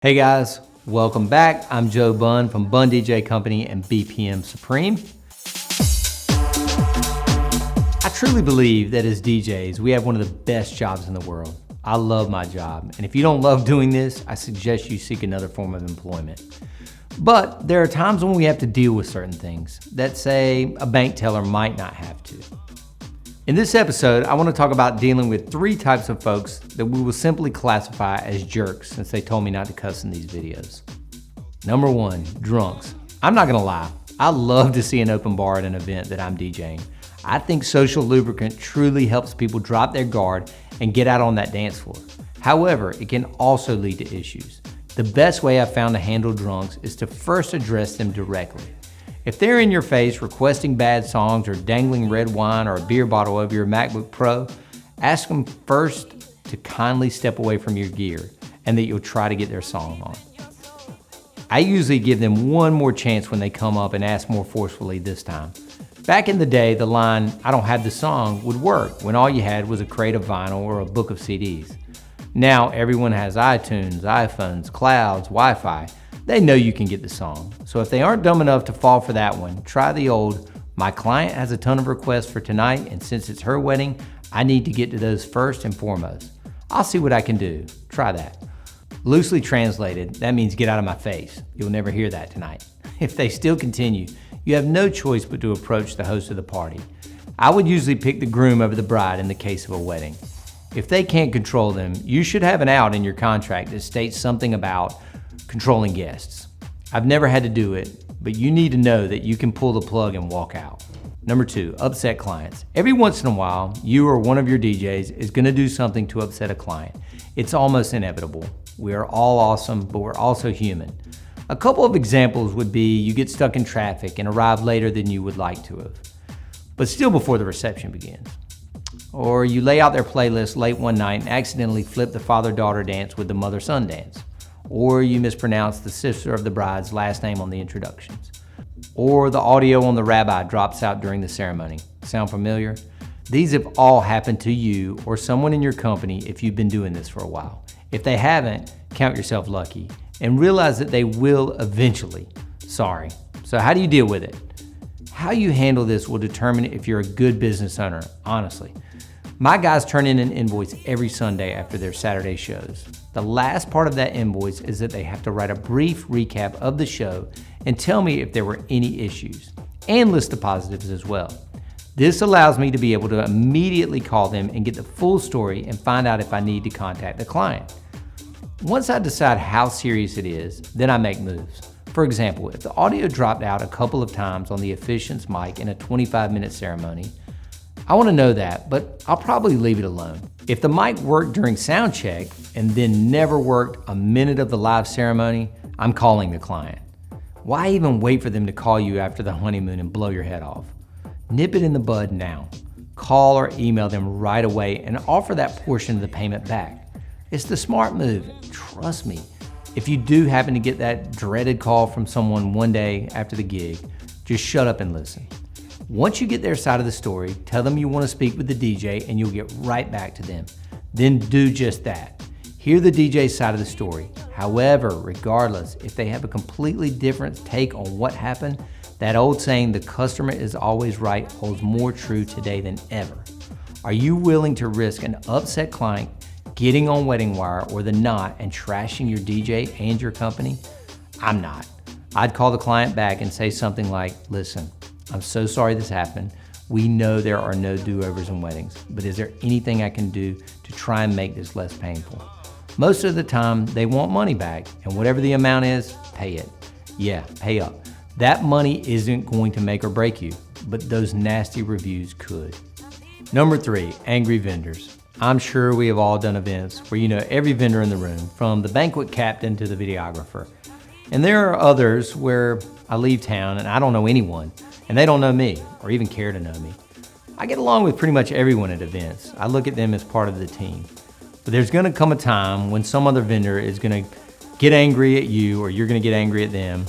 Hey guys, welcome back. I'm Joe Bunn from Bunn DJ Company and BPM Supreme. I truly believe that as DJs, we have one of the best jobs in the world. I love my job, and if you don't love doing this, I suggest you seek another form of employment. But there are times when we have to deal with certain things that, say, a bank teller might not have to. In this episode, I want to talk about dealing with 3 types of folks that we will simply classify as jerks since they told me not to cuss in these videos. Number 1, drunks. I'm not gonna lie, I love to see an open bar at an event that I'm DJing. I think social lubricant truly helps people drop their guard and get out on that dance floor. However, it can also lead to issues. The best way I've found to handle drunks is to first address them directly. If they're in your face requesting bad songs or dangling red wine or a beer bottle over your MacBook Pro, ask them first to kindly step away from your gear and that you'll try to get their song on. I usually give them one more chance when they come up and ask more forcefully this time. Back in the day, the line, "I don't have the song," would work when all you had was a crate of vinyl or a book of CDs. Now everyone has iTunes, iPhones, clouds, Wi-Fi. They know you can get the song. So if they aren't dumb enough to fall for that one, try the old, "My client has a ton of requests for tonight, and since it's her wedding, I need to get to those first and foremost. I'll see what I can do." Try that. Loosely translated, that means get out of my face. You'll never hear that tonight. If they still continue, you have no choice but to approach the host of the party. I would usually pick the groom over the bride in the case of a wedding. If they can't control them, you should have an out in your contract that states something about controlling guests. I've never had to do it, but you need to know that you can pull the plug and walk out. Number 2, upset clients. Every once in a while, you or one of your DJs is gonna do something to upset a client. It's almost inevitable. We are all awesome, but we're also human. A couple of examples would be you get stuck in traffic and arrive later than you would like to have, but still before the reception begins. Or you lay out their playlist late one night and accidentally flip the father-daughter dance with the mother-son dance. Or you mispronounce the sister of the bride's last name on the introductions. Or the audio on the rabbi drops out during the ceremony. Sound familiar? These have all happened to you or someone in your company if you've been doing this for a while. If they haven't, count yourself lucky and realize that they will eventually. Sorry. So how do you deal with it? How you handle this will determine if you're a good business owner, honestly. My guys turn in an invoice every Sunday after their Saturday shows. The last part of that invoice is that they have to write a brief recap of the show and tell me if there were any issues, and list the positives as well. This allows me to be able to immediately call them and get the full story and find out if I need to contact the client. Once I decide how serious it is, then I make moves. For example, if the audio dropped out a couple of times on the officiant's mic in a 25-minute ceremony, I want to know that, but I'll probably leave it alone. If the mic worked during sound check and then never worked a minute of the live ceremony, I'm calling the client. Why even wait for them to call you after the honeymoon and blow your head off? Nip it in the bud now. Call or email them right away and offer that portion of the payment back. It's the smart move, trust me. If you do happen to get that dreaded call from someone one day after the gig, just shut up and listen. Once you get their side of the story, tell them you want to speak with the DJ and you'll get right back to them. Then do just that. Hear the DJ's side of the story. However, regardless, if they have a completely different take on what happened, that old saying, "the customer is always right," holds more true today than ever. Are you willing to risk an upset client getting on Wedding Wire or the knot and trashing your DJ and your company? I'm not. I'd call the client back and say something like, "Listen, I'm so sorry this happened. We know there are no do-overs in weddings, but is there anything I can do to try and make this less painful?" Most of the time, they want money back, and whatever the amount is, pay it. Yeah, pay up. That money isn't going to make or break you, but those nasty reviews could. Number 3, angry vendors. I'm sure we have all done events where you know every vendor in the room, from the banquet captain to the videographer. And there are others where I leave town and I don't know anyone, and they don't know me or even care to know me. I get along with pretty much everyone at events. I look at them as part of the team. But there's gonna come a time when some other vendor is gonna get angry at you or you're gonna get angry at them,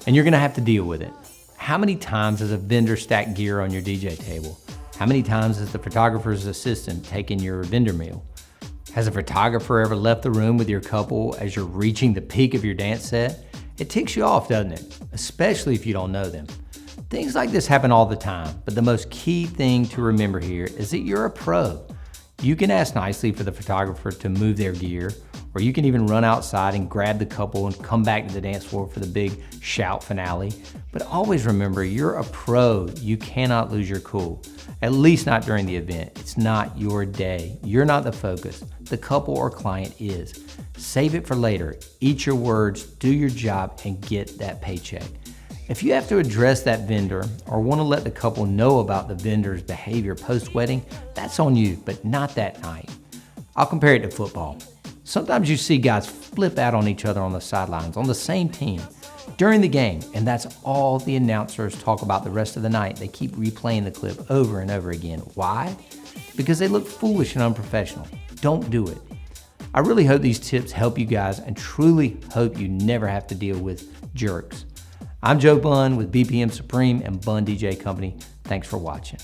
and you're gonna have to deal with it. How many times has a vendor stacked gear on your DJ table? How many times has the photographer's assistant taken your vendor meal? Has a photographer ever left the room with your couple as you're reaching the peak of your dance set? It ticks you off, doesn't it? Especially if you don't know them. Things like this happen all the time, but the most key thing to remember here is that you're a pro. You can ask nicely for the photographer to move their gear, or you can even run outside and grab the couple and come back to the dance floor for the big shout finale. But always remember, you're a pro. You cannot lose your cool, at least not during the event. It's not your day. You're not the focus. The couple or client is. Save it for later. Eat your words, do your job, and get that paycheck. If you have to address that vendor or want to let the couple know about the vendor's behavior post-wedding, that's on you, but not that night. I'll compare it to football. Sometimes you see guys flip out on each other on the sidelines on the same team during the game, and that's all the announcers talk about the rest of the night. They keep replaying the clip over and over again. Why? Because they look foolish and unprofessional. Don't do it. I really hope these tips help you guys and truly hope you never have to deal with jerks. I'm Joe Bunn with BPM Supreme and Bunn DJ Company. Thanks for watching.